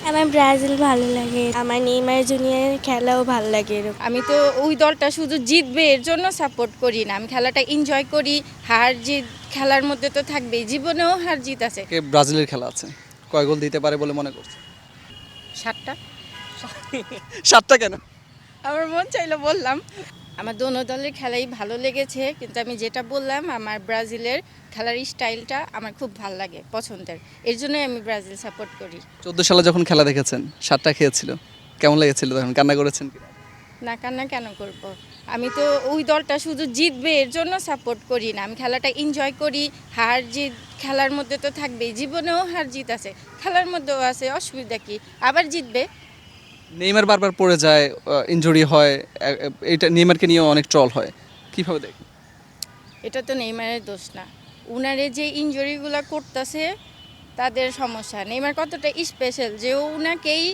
আমার ব্রাজিল ভালো লাগে, আমার নেইমার জুনিয়রের খেলাও ভালো লাগে এরকম। আমি তো ওই দলটা শুধু জিতবে এর জন্য সাপোর্ট করি না, আমি খেলাটা এনজয় করি। হার জিত খেলার মধ্যে তো থাকবেই, জীবনেও হার জিত আছে। ব্রাজিলের খেলা আছে, কয় গোল দিতে পারে বলে মনে করছে? 7টা। 7টা কেন? আমার মন চাইলো বললাম। আমার দোনো দলের খেলাই ভালো লেগেছে, কিন্তু আমি যেটা বললাম আমার ব্রাজিলের খেলার স্টাইলটা আমার খুব ভালো লাগে, পছন্দের। এর জন্যই আমি ব্রাজিল সাপোর্ট করি। 14 সালে যখন খেলা দেখেছেন 7টা খেয়েছিল, কেমন লেগেছিল তখন? কান্না করেছেন কি? না, কান্না কেন করব? আমি তো ওই দলটা শুধু জিতবে এর জন্য সাপোর্ট করি না, আমি খেলাটা এনজয় করি। হার জিত খেলার মধ্যে তো থাকবেই, জীবনেও হার জিত আছে, খেলার মধ্যেও আছে, অসুবিধা কি? আবার জিতবে। নেইমার বারবার পড়ে যায়, ইনজুরি হয়, এটা নেইমারকে নিয়ে অনেক ট্রল হয়, কিভাবে দেখেন? এটা তো নেইমারের দোষ না, উনারে যে ইনজুরিগুলো করতেছে তাদের সমস্যা। নেইমার কতটা স্পেশাল যে উনাকেই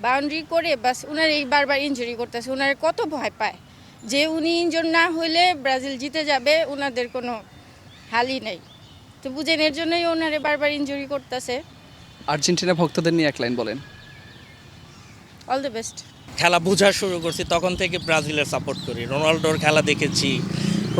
বাউন্ডারি করে বাস উনার এই বারবার ইনজুরি করতেছে, উনারে কত ভয় পায় যে উনি ইনজুর না হইলে ব্রাজিল জিতে যাবে, উনাদের কোনো হালই নেই। তো বুঝেন, এর জন্যই ওনারে বারবার ইনজুরি করতেছে। আর্জেন্টিনা ভক্তদের নিয়ে এক লাইন বলেন। All the best. খেলা বোঝা শুরু করছি তখন থেকে ব্রাজিলের সাপোর্ট করি। রোনাল্ডোর খেলা দেখেছি,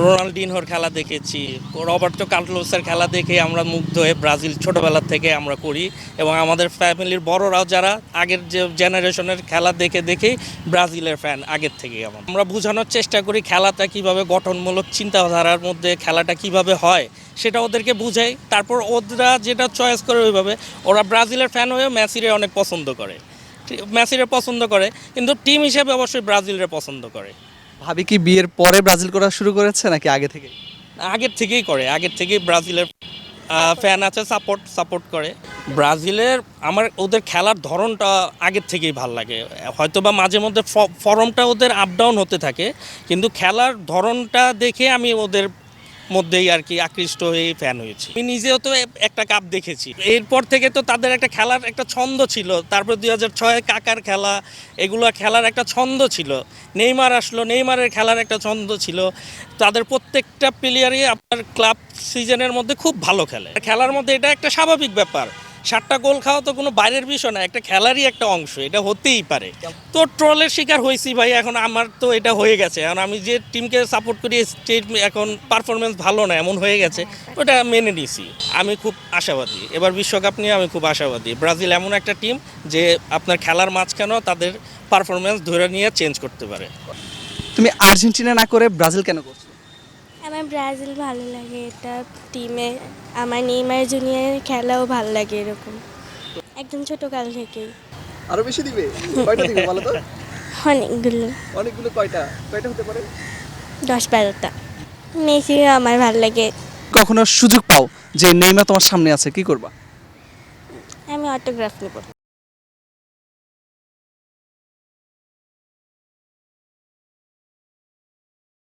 রোনাল্ডিনহোর খেলা দেখেছি, রবার্টো কার্লোসের খেলা দেখে আমরা মুগ্ধ হয়ে ব্রাজিল ছোটোবেলার থেকে আমরা করি। এবং আমাদের ফ্যামিলির বড়রাও যারা আগের যে জেনারেশনের খেলা দেখে দেখেই ব্রাজিলের ফ্যান আগের থেকেই। আমরা বোঝানোর চেষ্টা করি খেলাটা কীভাবে গঠনমূলক চিন্তাধারার মধ্যে খেলাটা কিভাবে হয় সেটা ওদেরকে বুঝাই। তারপর ওরা যেটা চয়েস করে ওইভাবে, ওরা ব্রাজিলের ফ্যান হয়ে মেসিরে অনেক পছন্দ করে, মেসিরে পছন্দ করে, কিন্তু টিম হিসেবে অবশ্যই ব্রাজিলের পছন্দ করে। ভাবি কি বিয়ের পরে ব্রাজিল করা শুরু করেছে নাকি আগে থেকে? আগের থেকেই করে, আগের থেকেই ব্রাজিলের ফ্যান আছে, সাপোর্ট করে ব্রাজিলের। আমার ওদের খেলার ধরনটা আগের থেকেই ভাল লাগে, হয়তো বা মাঝে মধ্যে ফর্মটা ওদের আপ ডাউন হতে থাকে, কিন্তু খেলার ধরনটা দেখে আমি ওদের মধ্যেই আর কি আকৃষ্ট হয়ে ফ্যান হয়েছি। আমি নিজেও তো একটা কাপ দেখেছি, এরপর থেকে তো তাদের একটা খেলার একটা ছন্দ ছিল। তারপর 2006 কাকার খেলা, এগুলো খেলার একটা ছন্দ ছিল। নেইমার আসলো, নেইমারের খেলার একটা ছন্দ ছিল। তাদের প্রত্যেকটা প্লেয়ারই আপনার ক্লাব সিজনের মধ্যে খুব ভালো খেলে। খেলার মধ্যে এটা একটা স্বাভাবিক ব্যাপার, 7টা গোল খাওয়া তো কোনো বাইরের বিষয় না, একটা খেলারই একটা অংশ, এটা হতেই পারে। তো ট্রলের শিকার হয়েছি ভাই, এখন আমার তো এটা হয়ে গেছে। এখন আমি যে টিমকে সাপোর্ট করি এখন পারফরমেন্স ভালো না এমন হয়ে গেছে, ওটা মেনে নিয়েছি। আমি খুব আশাবাদী, এবার বিশ্বকাপ নিয়ে আমি খুব আশাবাদী। ব্রাজিল এমন একটা টিম যে আপনার খেলার মাঝখানেও তাদের পারফরমেন্স ধরে নিয়ে চেঞ্জ করতে পারে। তুমি আর্জেন্টিনা না করে ব্রাজিল কেন করছো? আমার ব্রাজিল ভালো লাগে, এটা টিমে আমার নেইমার জুনিয়রের খেলাও ভালো লাগে এরকম, একদম ছোটোকাল থেকেই। আরো বেশি দিবে? কয়টা দিবে বলো তো? অনেকগুলো, অনেকগুলো। কয়টা কয়টা হতে পারে? 10-12টা। মেসিও আমার ভালো লাগে। কখনো সুযোগ পাও যে নেইমার তোমার সামনে আছে, কি করবা? আমি অটোগ্রাফ নেব।